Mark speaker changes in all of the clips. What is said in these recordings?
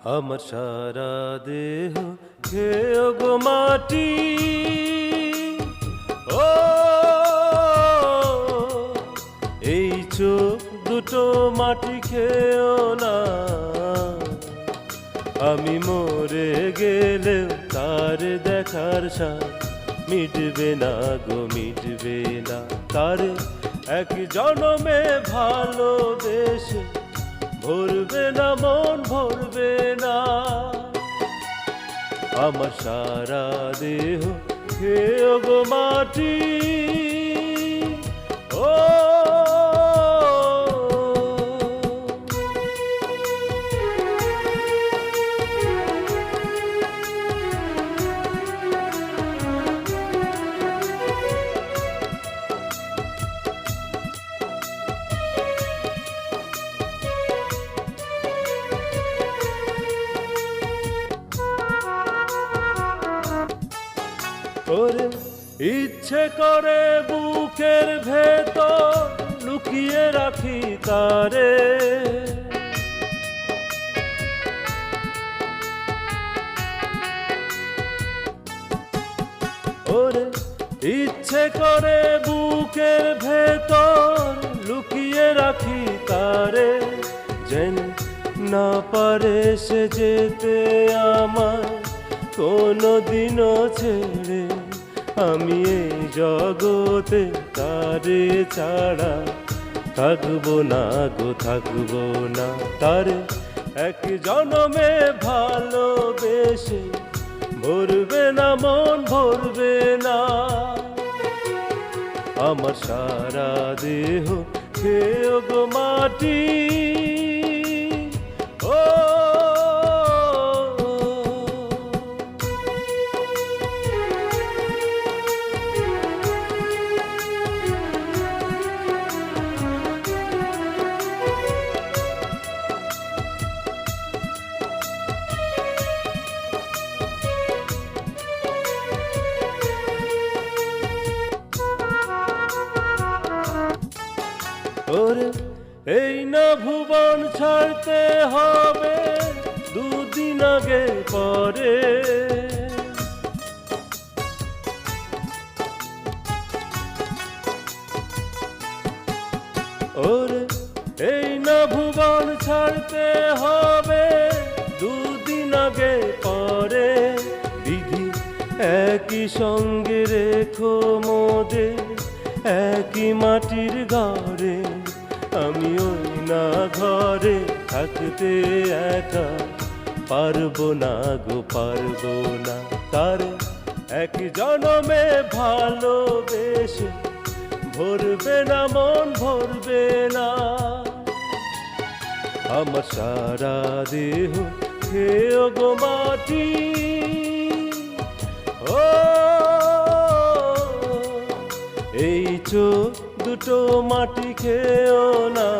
Speaker 1: আমার সারা দেহ খেয়ে গো মাটি। ও এই চোখ দুটো মাটি খেয়েও না, আমি মরে গেলেও তার দেখার স্বাদ মিটবে না গো, মিটবে না। তার এক জনমে ভালোবেসে ভরবে না মন, ভরবে না। আমার সারা দেহ খেয়ে গো মাটি। ও ওরে ইচ্ছে করে বুকের ভেতর লুকিয়ে রাখি তারে, ওরে ইচ্ছে করে বুকের ভেতর লুকিয়ে রাখি তারে। যেন না পারে সে যেতে আমার কোনদিনও ছেড়ে, আমি এই জগতে তারে ছাড়া থাকবো না গো, থাকবো না। তারে এক জনমে ভালোবেসে ভরবে না মন, ভরবে না। আমার সারা দেহ খেয়ে গো মাটি। ও ওরে এই না ভুবন ছাড়তে হবে দুদিন আগে পরে, ওরে এই না ভুবন ছাড়তে হবে দুদিন আগে পরে। বিধি একই সঙ্গে রেখো মোদের একই মাটির ঘরে, আমি ওই না ঘরে থাকতে একা পারবো না গো, পারবো না। তার এক জনমে ভালোবেসে ভরবে না মন, ভরবে না। আমার সারা দেহ খেয়ে গো মাটি। ও এই চোখ দুটো মাটি খেয়েও না,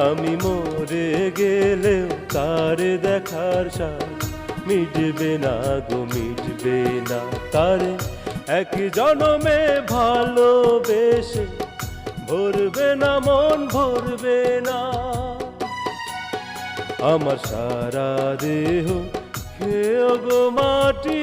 Speaker 1: আমি মরে গেলেও তার দেখার স্বাদ মিটবে না গো, মিটবে না। তার এক জনমে ভালোবেসে ভরবে না মন, ভরবে না। আমার সারা দেহ খেয়ে গো মাটি।